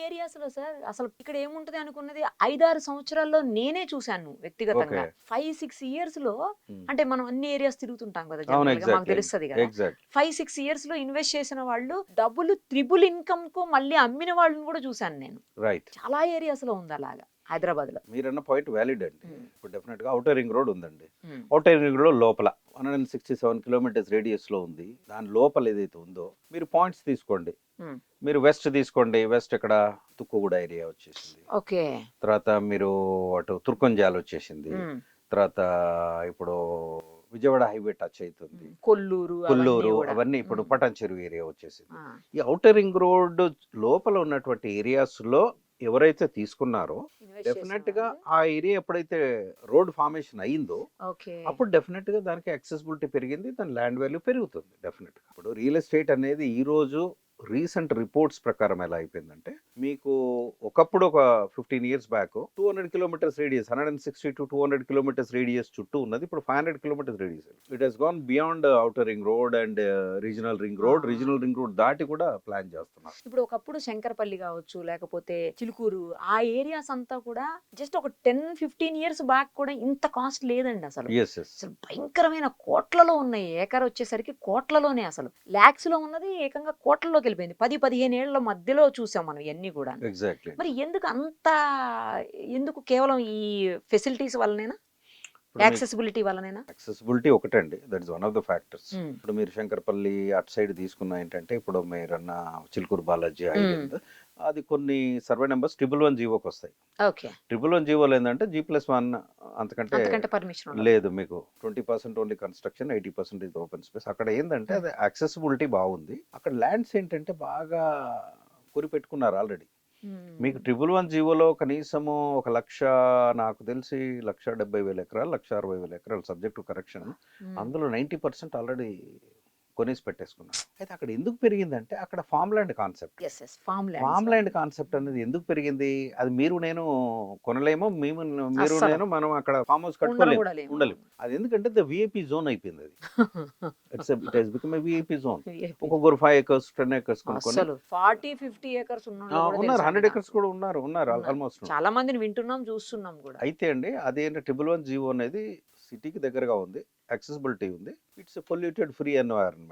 Areas లో sir అసలు ఇక్కడ ఏముంటది అనుకున్నది 5-6 సంవత్సరాల్లో నేనే చూశాను వ్యక్తిగతంగా. ఓకే. 5-6 ఇయర్స్ లో హ్మ్. అంటే మనం అన్ని ఏరియాస్ తిరుగుతుంటాం కదా అవును. జనరల్ గా మాకు ఎగ్జాక్ట్‌లీ. తెలుస్తది కదా. ఎగ్జాక్ట్. 5-6 ఇయర్స్ లో ఇన్వెస్ట్ చేసిన వాళ్ళు డబుల్ త్రిబుల్ ఇన్కమ్ కు మళ్ళీ అమ్మిన వాళ్ళని కూడా చూశాను నేను. రైట్. చాలా ఏరియాస్ లో ఉంది అలాగా హైదరాబాద్ లో. మీరన్న పాయింట్ వ్యాలిడ్ అండి. ఉమ్, ఇప్పుడు డెఫినెట్‌గా ఔటర్ రింగ్ రోడ్ ఉందండి. ఉమ్, ఔటర్ రింగ్ రోడ్ లోపల 167 కిలోమీటర్స్ రేడియస్‌లో ఉంది. దాని లోపల ఏదైతే ఉందో మీరు పాయింట్స్ తీసుకోండి. ఉమ్. మీరు వెస్ట్ తీసుకోండి. వెస్ట్ ఇక్కడ తుక్కుగూడ ఏరియా వచ్చేసింది. ఓకే. తర్వాత మీరు అటు తుర్కంజాల్ వచ్చేసింది. ఉమ్, తర్వాత ఇప్పుడు విజయవాడ హైవే టచ్ అవుతుంది. కొల్లూరు అవన్నీ కొల్లూరు కూడా. అవన్నీ ఇప్పుడు ఉమ్, పటాన్ చెరువు ఏరియా వచ్చేసింది. ఆ, ఈ ఔటర్ రింగ్ రోడ్ లోపల ఉన్నటువంటి ఏరియాస్‌లో ఎవరైతే తీసుకున్నారో ఇన్వెస్ట్ చేసిన డెఫినెట్ గా వాళ్ళు. ఆ ఏరియా ఎప్పుడైతే రోడ్ ఫార్మేషన్ అయిందో ఓకే. అప్పుడు డెఫినెట్ గా దానికి యాక్సెసిబిలిటీ పెరిగింది, దాని ల్యాండ్ వాల్యూ పెరుగుతుంది డెఫినెట్ గా. ఇప్పుడు రియల్ ఎస్టేట్ అనేది ఈ రోజు రీసెంట్ రిపోర్ట్స్ ప్రకారం ఎలా అయిపోయిందంటే, మీకు ఒకప్పుడు ఒక 15 years back 200 kilometres radius, 160 to 200 kilometres radius చుట్టూ ఉన్నది ఇప్పుడు 500 kilometres radius. It has gone beyond outer ring road and regional ring road. ఆ. రీజనల్ రింగ్ రోడ్ దాటి కూడా ప్లాన్ చేస్తున్నారు. ఇప్పుడు ఒకప్పుడు శంకరపల్లి కావచ్చు లేకపోతే చిలుకూరు ఆ ఏరియాస్ అంతా కూడా జస్ట్ ఒక 10-15 ఇయర్స్ బ్యాక్ కూడా ఇంత కాస్ట్ లేదండి అసలు. Yes yes. అసలు భయంకరమైన కోట్లలో ఉన్నాయి. ఏకర్ వచ్చేసరికి కోట్లలోనే, అసలు లాక్స్ లో ఉన్నది ఏకంగా కోట్లలోకి వెళ్ళిపోయింది. 10-15 ఏళ్ల మధ్యలో చూసాం మనం ఇవన్నీ కూడా. ఎగ్జాక్ట్లీ. మరి ఎందుకు అంత, ఎందుకు కేవలం ఈ ఫెసిలిటీస్ వల్లనేనా, ఇప్పుడు మీకు యాక్సెసిబిలిటీ వల్లనేనా? యాక్సెసిబిలిటీ ఒకటండి, that is one of the factors. Um, ఇప్పుడు మీరు శంకరపల్లి అటు సైడ్ తీసుకున్న ఏంటంటే, ఇప్పుడు మీరన్న చిలుకూరు బాలాజీ హైవే ఉమ్, ఉంది. అది కొన్ని సర్వే నెంబర్స్ 111 జీవోకి వస్తాయి. ఓకే. 111 జీవోలు ఏంటంటే G+1 అంతకంటే అంతకంటే పర్మిషన్ ఉండదు. లేదు. మీకు 20% ఓన్లీ కన్స్ట్రక్షన్, 80% ఇది ఓపెన్ స్పేస్. అక్కడ ఏంటంటే అది యాక్సెసిబిలిటీ బాగుంది. అక్కడ ల్యాండ్స్ ఏంటంటే బాగా కొరి పెట్టుకున్నారు ఆల్రెడీ. మీకు 111 జీవోలో కనీసము 1,00,000, నాకు తెలిసి 1,70,000 ఎకరాలు, 1,60,000 ఎకరాలు సబ్జెక్ట్ టు కరెక్షన్. అందులో 90% ఆల్రెడీ కొనేసి పెట్టేసుకున్నారు. అయితే అక్కడ ఎందుకు పెరిగిందంటే అక్కడ farm land concept. Farm farm land concept అనేది ఎందుకు పెరిగింది? అది మీరు నేను కొనలేము, మీరు అస్సలు. నేను మనం అక్కడ ఫామ్ హౌస్ కట్టుకోలేము, కూడా లేము. ఉండలేము. అది ఎందుకంటే ద విఐపి జోన్ అయిపోయింది అది. It has become a VIP zone. ఒక్కొక్కరు 5 acres 10 acres కొనుక్కొని అసలు 40-50 ఏకర్స్ ఉన్నారు. 100 acres కూడా ఉన్నారు ఆల్మోస్ట్. చాలా మందిని వింటున్నాం చూస్తున్నాం కూడా. అయితే అండి అదేంటి 111 జీవో అనేది సిటీకి దగ్గరగా ఉంది, యాక్సెసిబిలిటీ ఉంది, ఇట్స్ పొల్యూటెడ్ ఫ్రీ ఎన్వైరన్మెంట్.